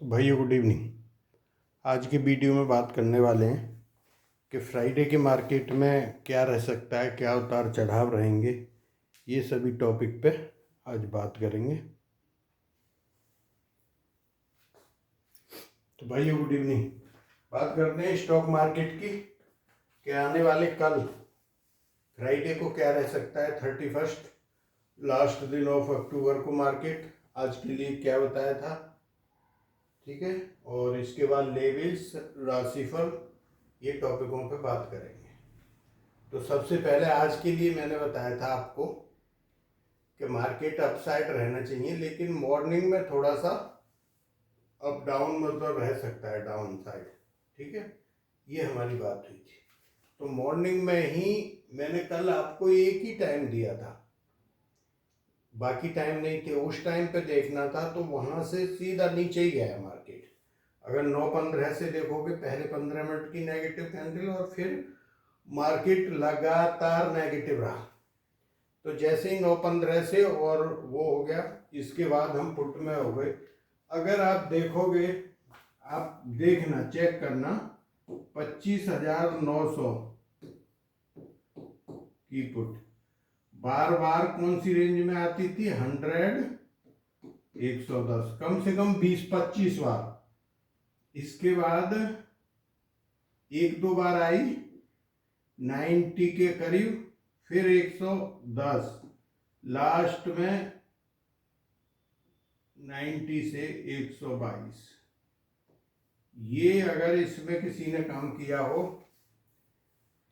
तो भाइयों good evening. आज की वीडियो में बात करने वाले हैं कि फ्राइडे के मार्केट में क्या रह सकता है, क्या उतार चढ़ाव रहेंगे, ये सभी टॉपिक पे आज बात करेंगे। तो भाइयों गुड इवनिंग। बात करते हैं स्टॉक मार्केट की कि आने वाले कल फ्राइडे को क्या रह सकता है। 31 लास्ट दिन ऑफ अक्टूबर को मार्केट आज के लिए क्या बताया था, ठीक है। और इसके बाद लेवल्स, राशिफल, ये टॉपिकों पे बात करेंगे। तो सबसे पहले आज के लिए मैंने बताया था आपको कि मार्केट अपसाइड रहना चाहिए, लेकिन मॉर्निंग में थोड़ा सा अप डाउन मतलब रह सकता है, डाउन साइड, ठीक है। ये हमारी बात हुई थी। तो मॉर्निंग में ही मैंने कल आपको एक ही टाइम दिया था, बाकी टाइम नहीं थे। उस टाइम पे देखना था तो वहां से सीधा नीचे ही गया मार्केट। अगर 9:15 से देखोगे, पहले 15 मिनट की नेगेटिव कैंडल और फिर मार्केट लगातार नेगेटिव रहा। तो जैसे ही 9:15 से और वो हो गया, इसके बाद हम पुट में हो गए। अगर आप देखोगे, आप देखना, चेक करना, 25,900 की पुट बार बार कौन सी रेंज में आती थी, 100, 110, कम से कम 20-25 बार। इसके बाद एक दो बार आई 90 के करीब, फिर 110, लास्ट में 90 से 122। ये अगर इसमें किसी ने काम किया हो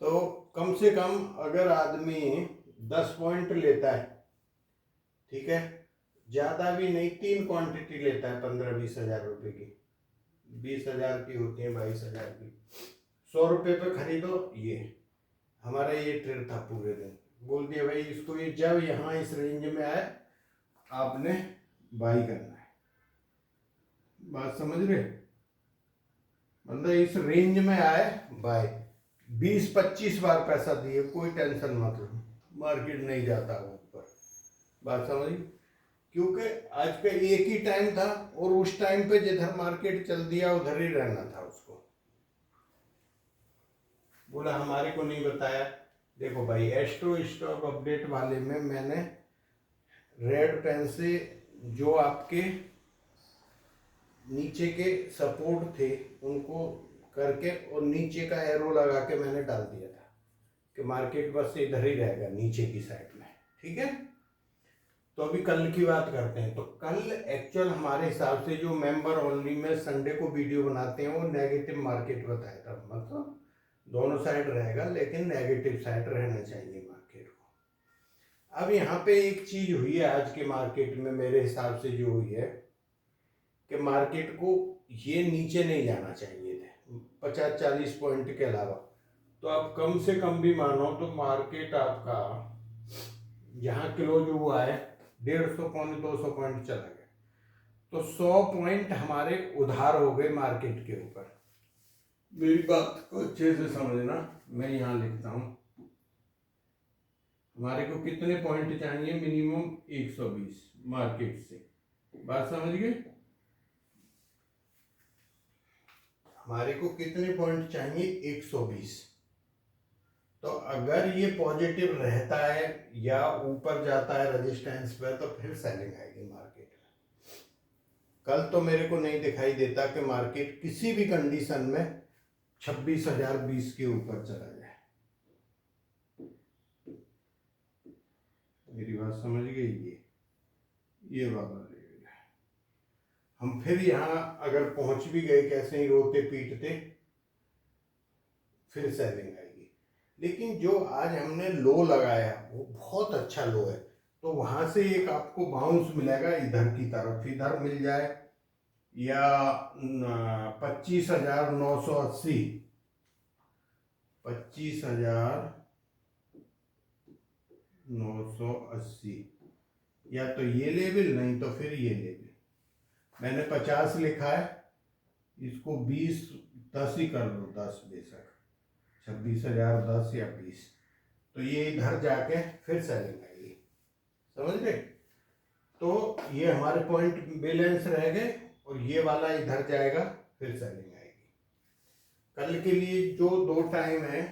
तो कम से कम अगर आदमी 10 पॉइंट लेता है, ठीक है, ज़्यादा भी नहीं, 3 क्वांटिटी लेता है 15-20 हजार रुपये की, 20,000 की होती है, 22,000 की, 100 रुपये पे खरीदो। ये हमारा ये ट्रेड था पूरे दिन। बोल दिया भाई इसको, ये जब यहाँ इस रेंज में आए आपने बाई करना है। बात समझ रहे, मतलब इस रेंज में आए बाय। 20-25 बार पैसा दिए, कोई टेंशन मत लो, मार्केट नहीं जाता ऊपर। बात समझ, क्योंकि आज का एक ही टाइम था और उस टाइम पे जिधर मार्केट चल दिया उधर ही रहना था उसको। बोला हमारे को नहीं बताया। देखो भाई, एस्ट्रो स्टॉक अपडेट वाले में मैंने रेड पेन से जो आपके नीचे के सपोर्ट थे उनको करके और नीचे का एरो लगा के मैंने डाल दिया था कि मार्केट बस इधर ही रहेगा नीचे की साइड में, ठीक है। तो अभी कल की बात करते हैं। तो कल एक्चुअल हमारे हिसाब से जो मेंबर ओनली में संडे को वीडियो बनाते हैं वो नेगेटिव मार्केट बताया था, मतलब दोनों साइड रहेगा लेकिन नेगेटिव साइड रहना चाहिए मार्केट को। अब यहाँ पे एक चीज हुई है आज के मार्केट में, मेरे हिसाब से जो हुई है कि मार्केट को ये नीचे नहीं जाना चाहिए थे 50-40 पॉइंट के अलावा। तो आप कम से कम भी मानो तो मार्केट आपका यहाँ क्लोज हुआ है 150-200 पॉइंट चला गया, तो 100 पॉइंट हमारे उधार हो गए मार्केट के ऊपर। मेरी बात को अच्छे से समझना, मैं यहाँ लिखता हूँ। हमारे को कितने पॉइंट चाहिए, मिनिमम 120 मार्केट से। बात समझ गए, हमारे को कितने पॉइंट चाहिए, 120। तो अगर ये पॉजिटिव रहता है या ऊपर जाता है रेजिस्टेंस पे तो फिर सेलिंग आएगी मार्केट में। कल तो मेरे को नहीं दिखाई देता कि मार्केट किसी भी कंडीशन में 26,020 के ऊपर चला जाए। मेरी बात समझ गई, ये वाला लेवल है। हम फिर यहाँ अगर पहुंच भी गए, कैसे ही रोते पीटते, फिर सेलिंग आएगी। लेकिन जो आज हमने लो लगाया वो बहुत अच्छा लो है, तो वहां से एक आपको बाउंस मिलेगा इधर की तरफ, इधर मिल जाए या 25,980, 25,980, या तो ये लेवल, नहीं तो फिर ये लेवल। मैंने 50 लिखा है, इसको 20-10 ही कर लो, 10 बेशक, 26,010 या 20, तो ये इधर जाके फिर सेलिंग आएगी, समझ गए। तो ये हमारे पॉइंट बैलेंस रह गए और ये वाला इधर जाएगा, फिर सेलिंग आएगी। कल के लिए जो दो टाइम है,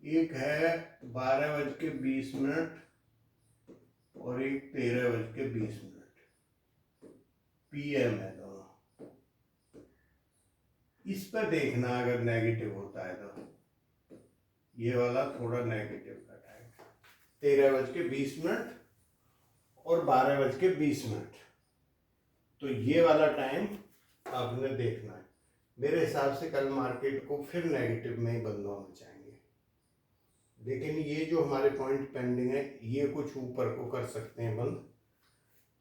एक है 12:20 और एक 13:20 PM है दोनों। इस पर देखना अगर नेगेटिव होता है तो ये वाला थोड़ा नेगेटिव का टाइम, 13:20 और 12:20। तो ये वाला टाइम आपने देखना है। मेरे हिसाब से कल मार्केट को फिर नेगेटिव में ही बंद होना चाहिए, लेकिन ये जो हमारे पॉइंट पेंडिंग है ये कुछ ऊपर को कर सकते हैं बंद,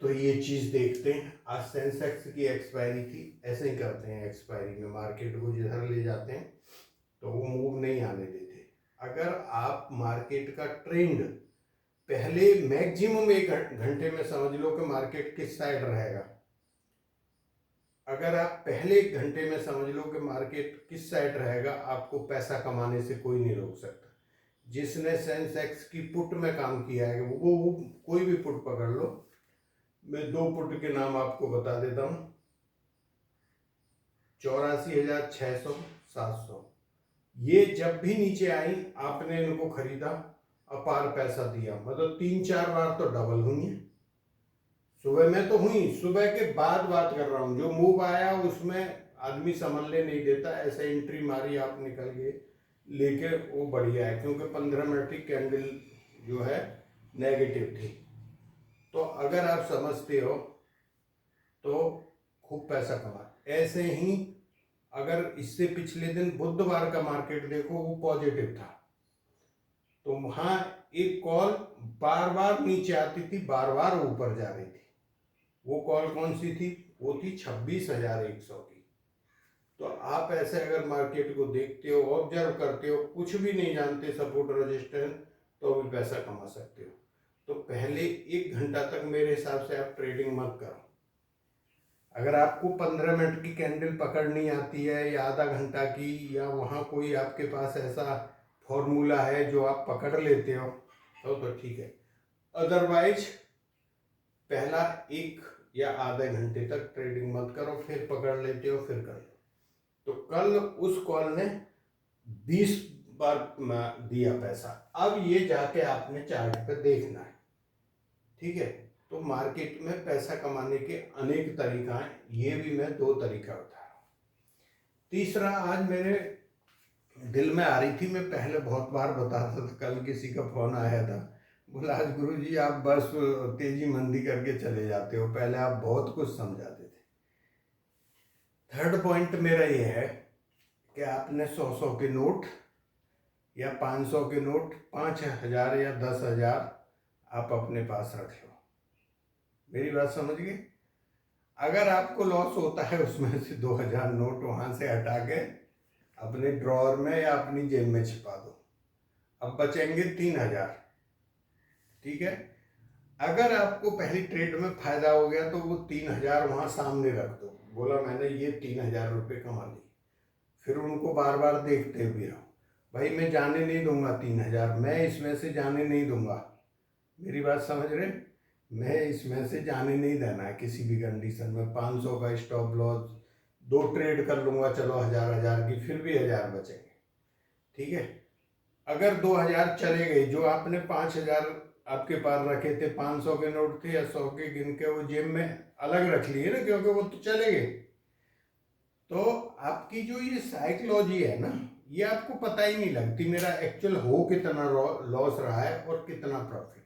तो ये चीज़ देखते हैं। आज सेंसेक्स की एक्सपायरी थी, ऐसे ही करते हैं एक्सपायरी में, मार्केट को जिधर ले जाते हैं तो वो मूव नहीं आने देते। अगर आप मार्केट का ट्रेंड पहले मैक्सिमम 1 घंटे में समझ लो कि मार्केट किस साइड रहेगा, अगर आप पहले 1 घंटे में समझ लो कि मार्केट किस साइड रहेगा, आपको पैसा कमाने से कोई नहीं रोक सकता। जिसने सेंसेक्स की पुट में काम किया है वो कोई भी पुट पकड़ लो, मैं 2 पुट के नाम आपको बता देता हूँ, 84,600, 700। ये जब भी नीचे आई आपने इनको खरीदा, अपार पैसा दिया, मतलब 3-4 बार तो डबल हुई है। सुबह में तो हुई, सुबह के बाद बात कर रहा हूँ, जो मूव आया उसमें आदमी संभलने नहीं देता, ऐसे एंट्री मारी आप निकल गए लेके, वो बढ़िया है क्योंकि 15 मिनट की कैंडल जो है नेगेटिव थी। तो अगर आप समझते हो तो खूब पैसा कमा। ऐसे ही अगर इससे पिछले दिन बुधवार का मार्केट देखो, वो पॉजिटिव था, तो वहाँ एक कॉल बार बार नीचे आती थी, बार बार ऊपर जा रही थी। वो कॉल कौन सी थी? वो थी 26,100 की। तो आप ऐसे अगर मार्केट को देखते हो, ऑब्जर्व करते हो, कुछ भी नहीं जानते सपोर्ट रेजिस्टेंस, तो भी पैसा कमा सकते हो। तो पहले 1 घंटा तक मेरे हिसाब से आप ट्रेडिंग मत करो। अगर आपको 15 मिनट की कैंडल पकड़नी आती है या आधा घंटा की, या वहाँ कोई आपके पास ऐसा फॉर्मूला है जो आप पकड़ लेते हो तो ठीक है। अदरवाइज पहला 1 या आधे घंटे तक ट्रेडिंग मत करो, फिर पकड़ लेते हो फिर कर लो। तो कल उस कॉल ने 20 बार दिया पैसा। अब ये जाके आपने चार्ट पे देखना है, ठीक है। तो मार्केट में पैसा कमाने के अनेक तरीका हैं, ये भी मैं 2 तरीका बता रहा हूँ। तीसरा, आज मेरे दिल में आ रही थी, मैं पहले बहुत बार बताता था, कल किसी का फोन आया था, बोला आज गुरुजी आप बस तेजी मंदी करके चले जाते हो, पहले आप बहुत कुछ समझाते थे। थर्ड पॉइंट मेरा ये है कि आपने 100 के नोट या 500 के नोट, 5,000 या 10,000 आप अपने पास रख लो। मेरी बात समझ गए? अगर आपको लॉस होता है उसमें से 2,000 नोट वहां से हटा के अपने ड्रॉअर में या अपनी जेब में छिपा दो, अब बचेंगे 3,000, ठीक है। अगर आपको पहली ट्रेड में फायदा हो गया तो वो 3,000 वहां सामने रख दो, बोला मैंने ये 3,000 रुपये कमा ली, फिर उनको बार बार देखते हुए रहो, भाई मैं जाने नहीं दूंगा 3,000, मैं इसमें से जाने नहीं दूंगा। मेरी बात समझ रहे? मैं इसमें से जाने नहीं देना है किसी भी कंडीशन में। 500 का स्टॉप लॉस, 2 ट्रेड कर लूंगा, चलो 1,000 की, फिर भी 1,000 बचेंगे, ठीक है। अगर 2,000 चले गए, जो आपने 5,000 आपके पास रखे थे, 500 के नोट थे या 100 के, गिन के वो जेब में अलग रख लिए ना, क्योंकि वो तो चले गए। तो आपकी जो ये साइकोलॉजी है ना, ये आपको पता ही नहीं लगती मेरा एक्चुअल हो कितना लॉस रहा है और कितना प्रॉफिट।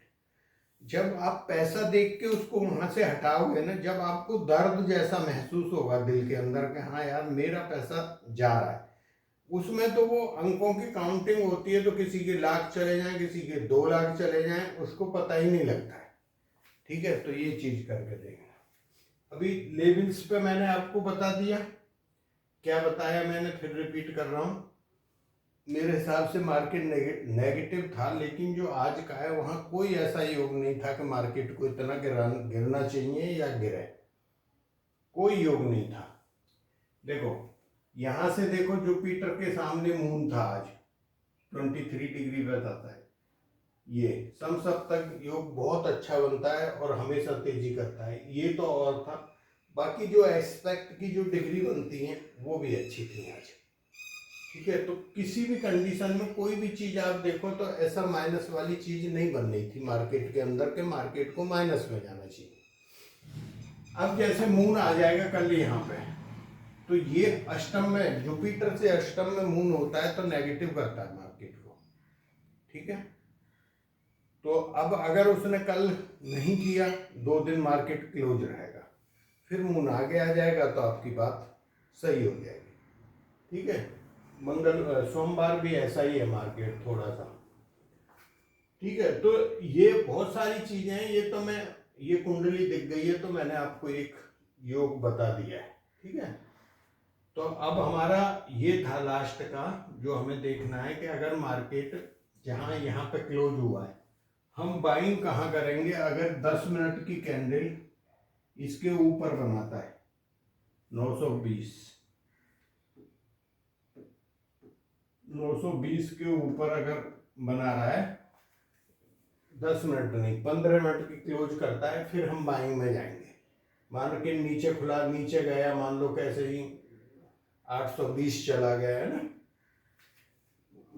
जब आप पैसा देख के उसको वहां से हटाओगे ना, जब आपको दर्द जैसा महसूस होगा दिल के अंदर कि हाँ यार मेरा पैसा जा रहा है, उसमें तो वो अंकों की काउंटिंग होती है, तो किसी के लाख चले जाएं, किसी के 2 लाख चले जाएं, उसको पता ही नहीं लगता है, ठीक है। तो ये चीज करके देखना। अभी लेवल्स पे मैंने आपको बता दिया, क्या बताया मैंने, फिर रिपीट कर रहा हूँ। मेरे हिसाब से मार्केट नेगेटिव था, लेकिन जो आज का है वहाँ कोई ऐसा योग नहीं था कि मार्केट को इतना गिरना चाहिए या गिरे, कोई योग नहीं था। देखो यहाँ से देखो, जुपिटर के सामने मून था आज, 23 डिग्री पे आता है, ये समसप्तक योग बहुत अच्छा बनता है और हमेशा तेजी करता है, ये तो और था। बाकी जो एस्पेक्ट की जो डिग्री बनती है वो भी अच्छी थी आज। ठीक है, तो किसी भी कंडीशन में कोई भी चीज आप देखो तो ऐसा माइनस वाली चीज नहीं बन रही थी मार्केट के अंदर के मार्केट को माइनस में जाना चाहिए। अब जैसे मून आ जाएगा कल यहाँ पे, तो ये अष्टम में, जुपिटर से अष्टम में मून होता है तो नेगेटिव करता है मार्केट को। ठीक है, तो अब अगर उसने कल नहीं किया, 2 दिन मार्केट क्लोज रहेगा, फिर मून आगे आ जाएगा तो आपकी बात सही हो जाएगी। ठीक है, सोमवार भी ऐसा ही है मार्केट थोड़ा सा। ठीक है, तो ये बहुत सारी चीजें हैं, ये कुंडली दिख गई है तो मैंने आपको एक योग बता दिया है। ठीक है, तो अब हमारा ये था लास्ट का जो हमें देखना है कि अगर मार्केट जहां यहाँ पे क्लोज हुआ है, हम बाइंग कहाँ करेंगे। अगर 10 मिनट की कैंडल इसके ऊपर बनाता है 920 के ऊपर अगर बना रहा है, 10 मिनट नहीं 15 मिनट की क्लोज करता है, फिर हम बाइंग में जाएंगे। मान के नीचे खुला, नीचे गया, मान लो कैसे ही 820 चला गया है ना,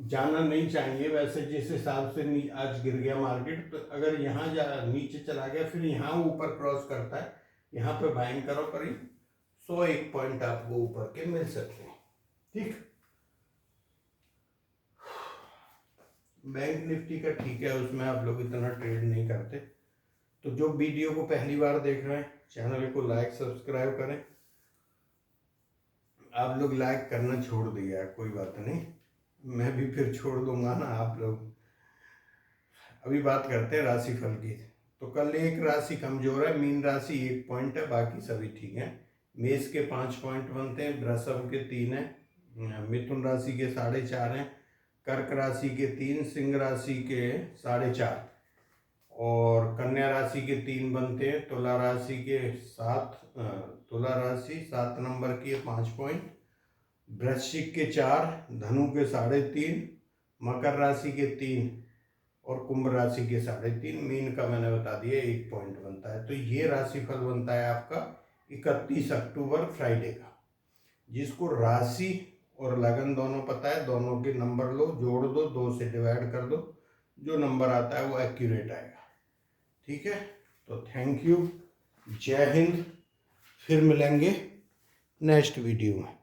जाना नहीं चाहिए वैसे जिस हिसाब से आज गिर गया मार्केट, तो अगर यहाँ नीचे चला गया फिर यहाँ ऊपर क्रॉस करता है, यहाँ पे बाइंग करो, करीब 101 पॉइंट आपको ऊपर के मिल सकते हैं। ठीक, बैंक निफ्टी का ठीक है, उसमें आप लोग इतना ट्रेड नहीं करते। तो जो वीडियो को पहली बार देख रहे हैं, चैनल को लाइक सब्सक्राइब करें। आप लोग लाइक करना छोड़ दिया, कोई बात नहीं, मैं भी फिर छोड़ दूंगा ना। आप लोग अभी बात करते हैं राशिफल की। तो कल एक राशि कमजोर है, मीन राशि 1 पॉइंट है, बाकी सभी ठीक है। मेष के 5 पॉइंट बनते हैं, वृषभ के 3 है, मिथुन राशि के 4.5 हैं, कर्क राशि के 3, सिंह राशि के 4.5 और कन्या राशि के 3 बनते हैं, तुला राशि के 7, तुला राशि 7 नंबर की 5 पॉइंट, वृश्चिक के 4, धनु के 3.5, मकर राशि के 3 और कुंभ राशि के 3.5, मीन का मैंने बता दिया 1 पॉइंट बनता है। तो ये राशिफल बनता है आपका 31 अक्टूबर फ्राइडे का। जिसको राशि और लगन दोनों पता है, दोनों के नंबर लो, जोड़ दो, 2 से डिवाइड कर दो, जो नंबर आता है वो एक्यूरेट आएगा। ठीक है, तो थैंक यू, जय हिंद, फिर मिलेंगे नेक्स्ट वीडियो में।